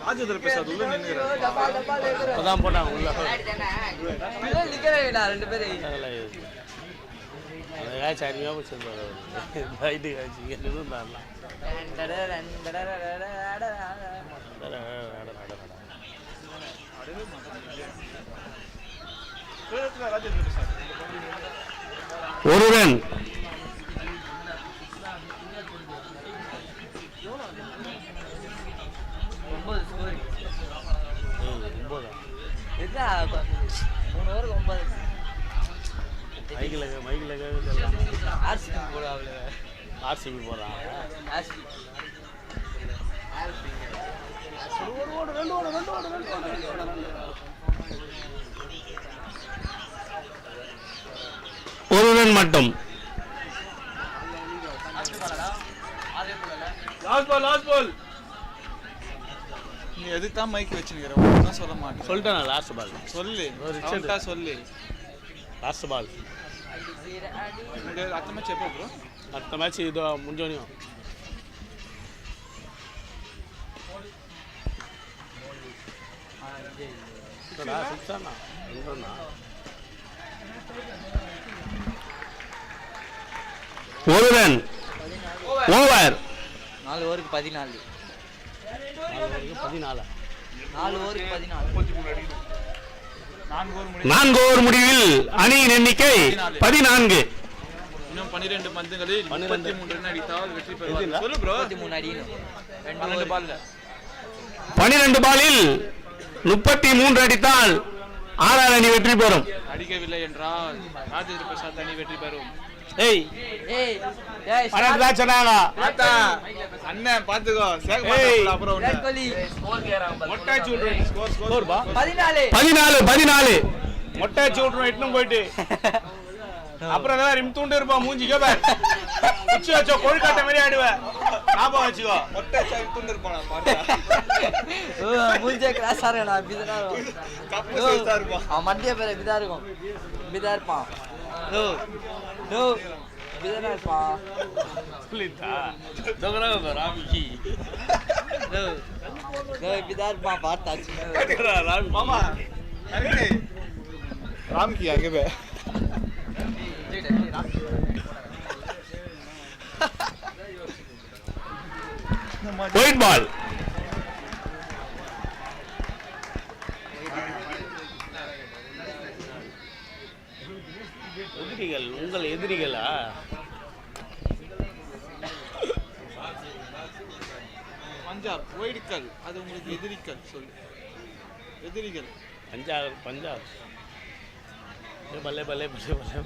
ராஜேந்திர பிரசாத் உள்ள நின்னுறாரு. அதான் போட்டாங்க உள்ள. காய்ச்சி அருமையாக போச்சுருந்தாரு. நைட்டு காய்ச்சி இங்கே இருந்தாருலாம். ஒரு ரன். மைக்கில் ஆர்சிபி போடுவாங்க. ஆர்சிபி போடுறான். ஒரு ரன் மட்டும். லாஸ்ட் பால் நீ எதுக்கு தான் மைக் வச்சுக்கிற ஒன்றும் சொல்ல மாட்டேன். சொல்லிட்டேன் லாஸ்ட் பால் சொல்லு சொல்லு லாஸ்ட் பால். அடுத்த மேட்ச் எப்போ ப்ரோ? அடுத்த மேட்ச் இது முடிஞ்சோனையும். ஒரு ரன் ஓவர். 4 ஓவருக்கு 14. 4 ஓவருக்கு 14. 4 ஓவர் முடிவில் அணியின் எண்ணிக்கை 14. இன்னும் 12 பந்துகளில் 33 ரன் அடித்தால் வெற்றி பெறுவார். சொல்லு ப்ரோ. 33 அடிக்கணும். 12 பால்ல 12 பாலில் 33 அடித்தால் ஆறாவது அணி வெற்றி பெறும். அடிக்கவில்லை என்றால் ராஜேந்திர பிரசாத் அணி வெற்றி பெறும். ஏய் ஏய் சொன்னாங்க. அண்ணன் பாத்துக்கோ. அப்புறம் விராட் கோலி மொட்டாச்சு விட்டுரும். ஸ்கோர் 14. 14 மொட்டாச்சு விட்டுரும். இட்டும் போயிட்டு அப்புறம் ஏதாவது ரிம் தூண்டு இருப்பான் மூஞ்சிக்கோ பார். உச்சி வச்சோ கொழுக்காட்ட மாதிரி ஆடுவேன். ஞாபகம் வச்சுக்கோ. மொட்டாச்சு தூண்டு இருப்பானா மூஞ்சே கிராஸ் ஆறேனா பிதனா இருப்பான். அவன் மண்டிய பேர் பிதா இருக்கும். பிதா இருப்பான். நோ பிதனா இருப்பான். புலிதா தோகரா ராமிகி நோ பிதா இருப்பான். பார்த்தாச்சு ராமி மாமா ராம்கி आगे बे ஒயிட் பால். எதிரிகள் உங்கள் எதிரிகளா? பஞ்சாப் ஒயிட்கள் அது உங்களுக்கு எதிரிகள் சொல்லு. எதிரிகள் பஞ்சாப் பல்லே பல்லே பல்லே பல்லே.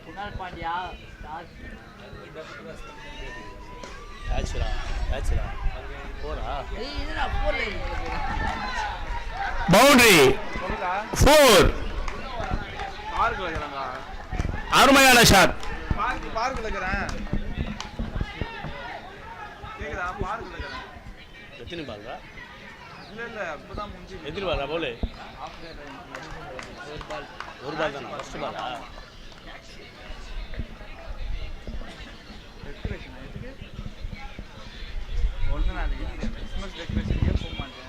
குணால் பாண்டியா ஆச்சுடா போடா. இதுனா போல பவுண்டரி 4. பார்க்ல இருக்கறாங்க. அருமையான ஷாட். பார்க்ல இருக்கறேன். கேக்குதா? பார்க்ல இருக்கறேன். எத்தனை பால்ரா? இல்ல அப்பதான் முடிஞ்சு. எதிரி பாலா போல? ஒரு பால் தானா? ஃபர்ஸ்ட் பாலா? டெக்கரேஷன் எதுக்கு? ஒழுங்கா நான் கிறிஸ்மஸ் டெக்கரேஷனுக்கே போக மாட்டேன்.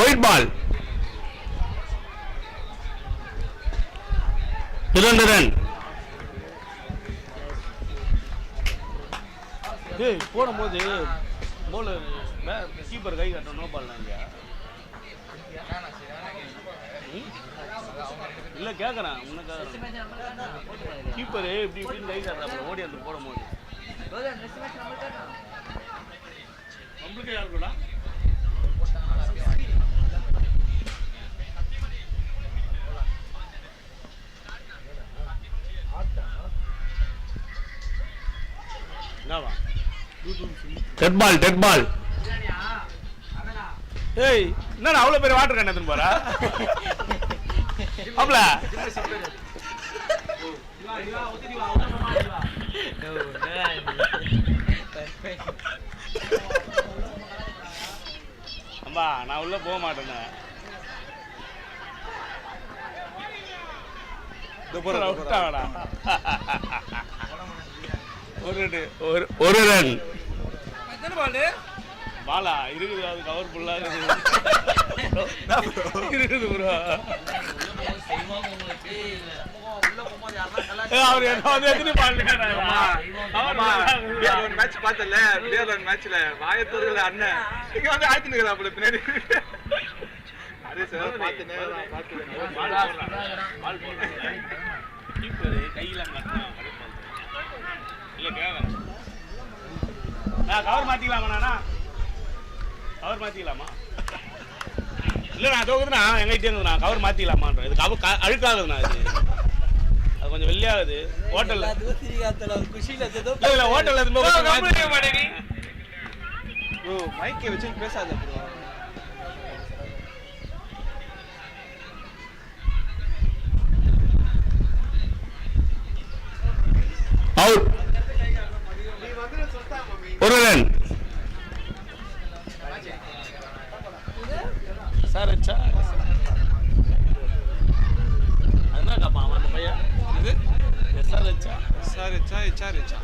White ball. 2 ரன். போடும்போது பவுலர் கீப்பர் கை கட்டணும். நோ பால் இங்க இல்லை கேட்குறேன். உன்ன கேட்குறேன். கீப்பர் இப்படி இப்படின்னு கை காட்டுறாங்க ஓடி அந்த போடும்போது. நம்மளுக்கே யாருக்குடா டெட் பால். ஏய் என்னடா அவ்வளோ பேர் வாட்டர் கேன் எடுத்துன்னு போறா? அப்பல அம்பா நான் உள்ள போக மாட்டேன். ஒரு ரன். பாலா இருக்குது. அது கவர் ஃபுல்லா இருக்குது ப்ரோ. அவர் என்ன வந்து எத்தனை பாருங்க மேட்ச் பார்த்தல பிளேயர் மேட்ச்ல வாயத்தூர்ல அண்ணன் இங்க வந்து ஆயிட்டுங்களா அப்படி பின்னாடி அதே சார் பார்த்துனே கையில கவர் மாத்திக்கலாமா கவர் மாத்திக்கலாமா இல்ல நான் தோக்குதுண்ணா எங்கிட்டே இருந்ததுண்ணா கவர் மாத்திக்கலாமான்ற இது கவர் அழுக்காகுதுண்ணா இது அது கொஞ்சம் வெள்ளையாகுது ஹோட்டல்ல இல்ல ஹோட்டல்ல ப்ரோ மைக்கை வச்சு பேசாத ப்ரோ அவுட் ஒரு ரன் சார் அச்சா அதான் கப்பா அந்த பையன் இது சார் அச்சா சார் இச்சா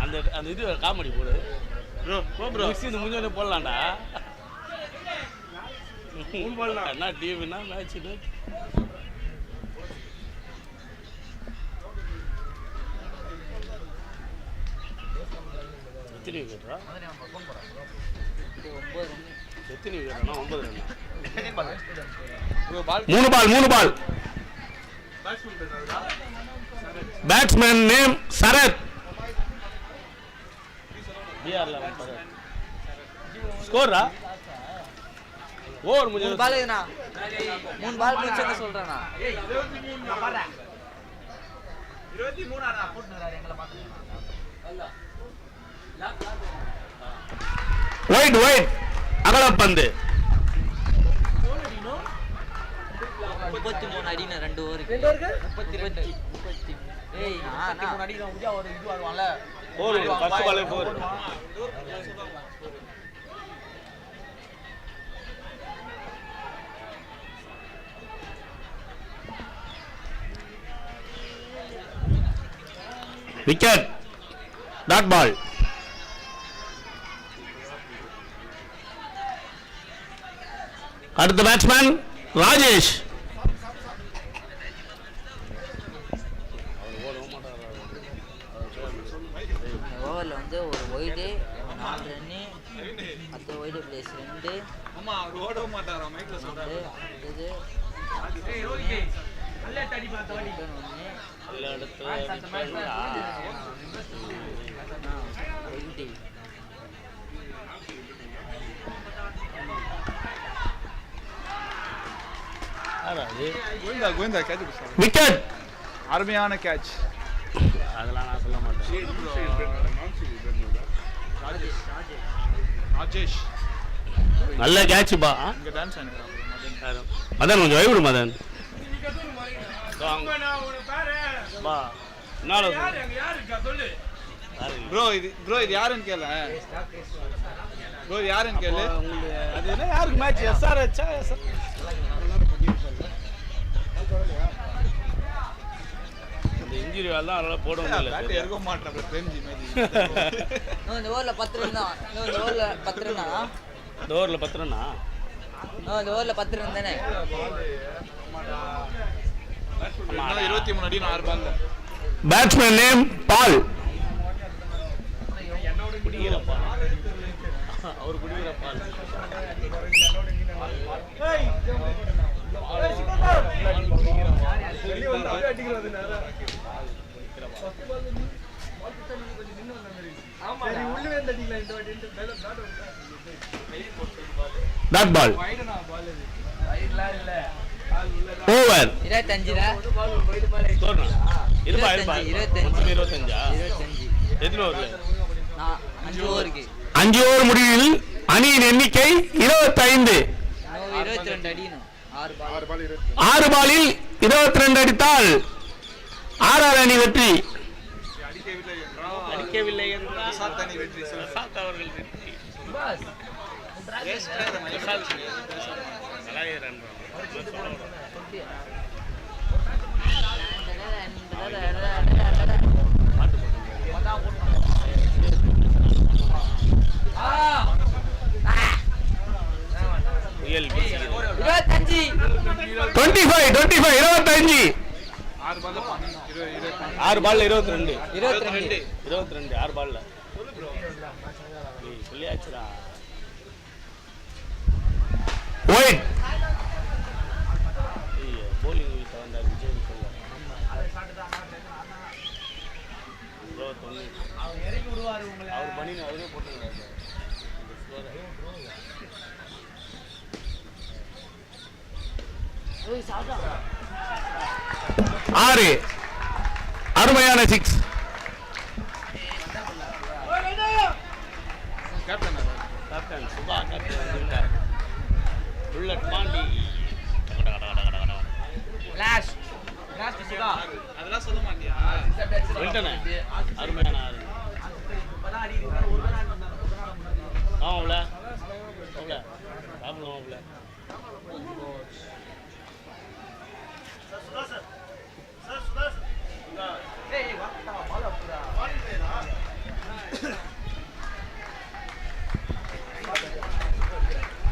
அந்த அந்த இது காமெடி போடு ப்ரோ ப்ரோ இது முடிஞ்சோடனே போடலாம்டா என்ன டிவினா மேட்ச்னு எத்தனை விக்கெட்ரா எத்தனை விக்கெட்னா 9 run bro ball 3 ball batsman name Sarath ஸ்கோரா ஓவர் முடிஞ்சு 3 பால் இதுனா 3 பால் முடிச்சேன்னு சொல்றேனா 23 ஆனா போட்டுறாரு எங்கள பாத்து ஒயிட் அகலப்பந்து 33 அடினா 2 ஓவருக்கு 32 ஏய் 33 அடி தான் உஜா ஒரு இது வருவான்ல over first ball 4 wicket dot ball அடுத்த பேட்ஸ்மேன் ராஜேஷ் ஓவரில் வந்து ஒரு ஒய்டு 4 ரன்னு அடுத்த ஒய்டு பிளேஸ் 2 அம்மா அவர் ஓட மாட்டாரா மைக்ல சொல்றாரு அடுத்தது நல்ல தடி பார்த்த வடி 1 அடுத்து கோவிந்தா கேட்ச் பிடிச்சாரு விக்கெட் அருமையான கேட்ச் அதெல்லாம் நான் சொல்ல மாட்டேன் ராஜேஷ் நல்ல கேட்ச்பா இங்க டான்ஸ் ஆடுறாங்க மதன் கொஞ்சம் வைவிடு மதன் ப்ரோ இது யாருன்னு கேள ப்ரோ யாருன்னு கேளு அது என்ன யாருக்கு மேட்ச் எஸ்ஆர் அச்சா இந்த இன்ஜுரி வேலை தான் அதனால போட முடியல பேட் எடுக்க மாட்டேன் தெரிஞ்சு மேஜி இந்த ஓவரில் 10 ரன் தான் இந்த ஓவரில் 10 ரன்னா இந்த ஓவரில் 10 ரன்னா இந்த ஓவரில் 10 ரன் தானே 23 அடி 6 பால் பேட்ஸ்மேன் நேம் பால் குடிக்கிறப்பா அவர் குடிக்கிறப்பா டாட் பால் ஓவர் 25 இருப்பா 25 எத்தனை ஓவர்ல 5 ஓவருக்கு 5 ஓவர் முடிவில் அணியின் எண்ணிக்கை 25 22 அடினு 6 பாலில் 22 அடித்தால் 6வது அணி வெற்றி அடிக்கவில்லை என்றால் பிரசாத் அணி வெற்றி பிரசாத் அவர்கள் வெற்றி 25 6 பால்ல 22 6 பால்ல சொல்லியாச்சுடா. ஒயிட் போலிங் வீட்டில் வந்தார் விஜய் சொல்ல 21 அவர் பண்ணிங்க அவரே போட்டுருந்தார். 6 அருமையான 6. கேப்டன் சுபா கேப்டன் வந்துட்டார். புல்லட் பாண்டி அதெல்லாம் சொல்ல மாட்டியா? வெல்டனே அருமையான ஆறு. ஆமாம்ல அவ்வளோ சாப்பிடுவோம்ல.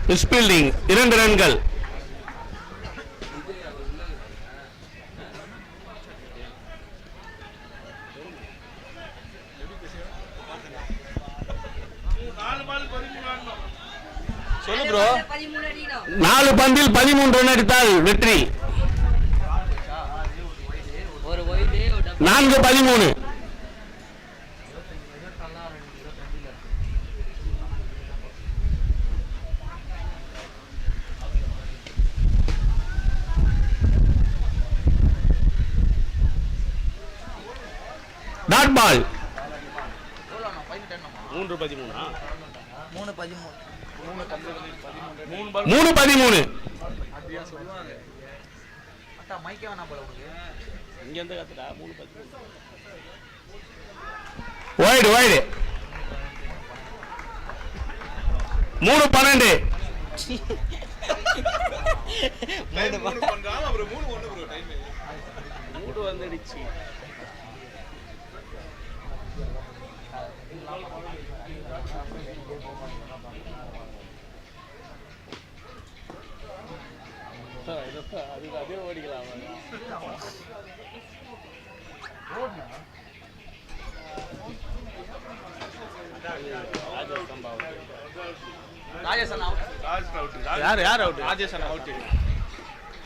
மிஸ்பீல்டிங் 2 ரன்கள். சொல்லு ப்ரோ. 4 பந்தில் 13 ரன் அடித்தால் வெற்றி. 4-13. Dot ball. 3-13. 3-13. இங்க இருந்து கத்துடா 3-13. வைடு 3-12. 3 பண்றான் அப்புறம் 3-1 ப்ரோ டைம். 3 வந்துடுச்சு. அது அதே ஓடிக்கலாம். யார் அவுட்? ராஜேஷ் அண்ணா அவுட்.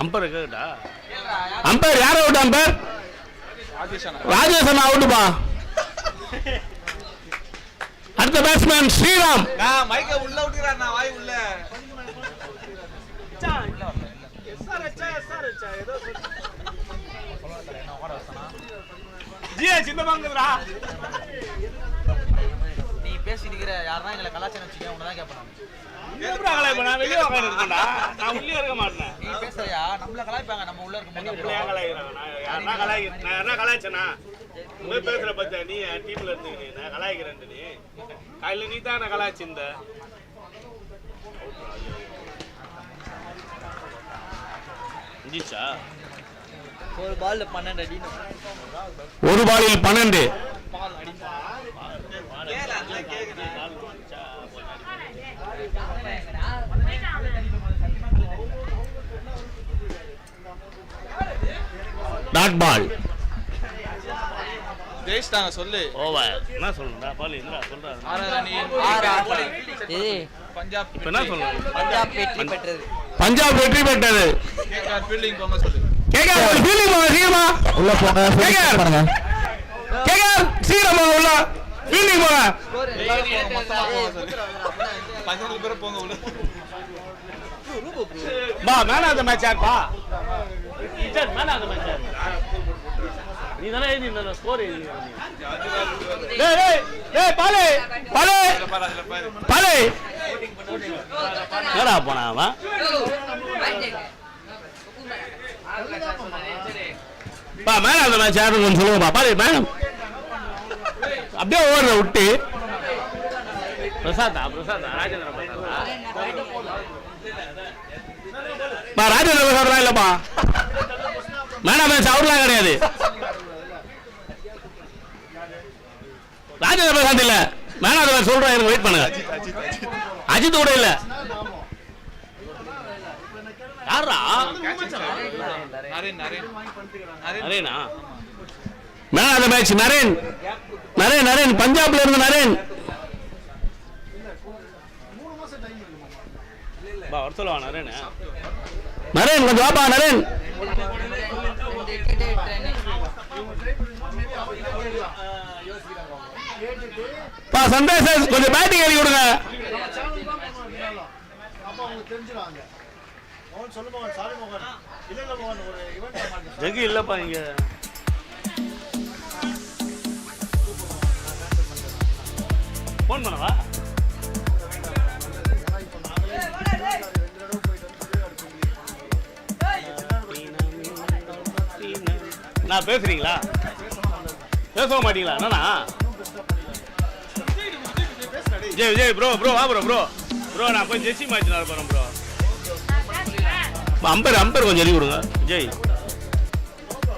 அம்பர் கேட்டா அம்பையர் யார் அவுட்? அம்பையர் ராஜேஷ் அண்ணா அவுட்டுப்பா. அடுத்த பேட்ஸ்மேன் ஸ்ரீராம். மைக்க உள்ள விட்டுறாரு. நான் வாய் உள்ள சின்ன வாங்குறா. நீ பேசிக்கிற யாரா எங்களை கலாச்சாரம் வச்சுக்க உனதான் கேட்பேன். நான் வெளியே உட்காந்துருக்கேன்டா. நான் உள்ளே இருக்க மாட்டேன். நீ பேசுறியா? நம்மள கலாய்ப்பாங்க. நம்ம உள்ள இருக்க கலாய்ச்சனா பேசுற பத்தியா? நீ டீம்ல இருந்து நான் கலாய்க்கிறேன். நீ காலையில நீ தான் கலாய்ச்சிருந்த. ஒரு பால்ல 12 அடி. ஒரு பாலில் 12. Dot ball. ஜெயிச்சிட்டாங்க சொல்லு. ஓவர். என்ன சொல்லணும்டா? பால் என்னடா சொல்றாரு? பஞ்சாப் இப்ப என்ன சொல்லணும்? பஞ்சாப் வெற்றி பெற்றது. கேகேஆர் ஃபீல்டிங் போங்க சொல்லு. கேகேஆர் ஃபீல்டிங் போங்க சீக்கிரமா. உள்ள போங்க. கேகேஆர் பாருங்க. கேகேஆர் சீக்கிரமா உள்ள ஃபீல்டிங் போங்க. பஞ்சாப் பேர் போங்க உள்ள. பா மேன் ஆஃப் தி மேட்ச் யார்ப்பா? இஜன் மேன் ஆஃப் தி மேட்ச் யார்? நீ தானே எழுதி இந்த ஸ்கோர் எழுதி. டேய் பாலே என்னடா போனா அவன்? பா மேன் ஆஃப் தி மேட்ச் யாருன்னு கொஞ்சம் சொல்லுங்கப்பா. பாலே மேடம் அப்படியே ஓடுற விட்டு பிரசாதா ராஜேந்திர பா. ராஜேந்திர பிரசாத்லாம் இல்லப்பா. மேன் ஆஃப் தி மேட்ச் அவர்லாம் கிடையாது. ராஜேந்திர பிரசாத் இல்ல. மேன் ஆஃப் தி மேட்ச் சொல்றேன், எனக்கு வெயிட் பண்ணுங்க. அஜித் கூட இல்ல. யாரா நரேன் அரேனா man of the match Narine. Narine பஞ்சாப்ல இருந்து நரேன். பா வர சொல்லுவா நரேனு. நரேன் கொஞ்சம் வாப்பா நரேன். பா சந்தேஷ் கொஞ்சம் பேட்டிங் எழுதி கொடுங்க. ஜெகி இல்லப்பா இங்க. போன் பண்ணவா? நான் பேசுறீங்களா? பேச மாட்டீங்களா? என்னண்ணா விஜய் ப்ரோ வா ப்ரோ நான் கொஞ்சம் ஜெர்சி மேட்ச் நடப்பேன் ப்ரோ. அம்பர் கொஞ்சம் எழுதி கொடுங்க விஜய்.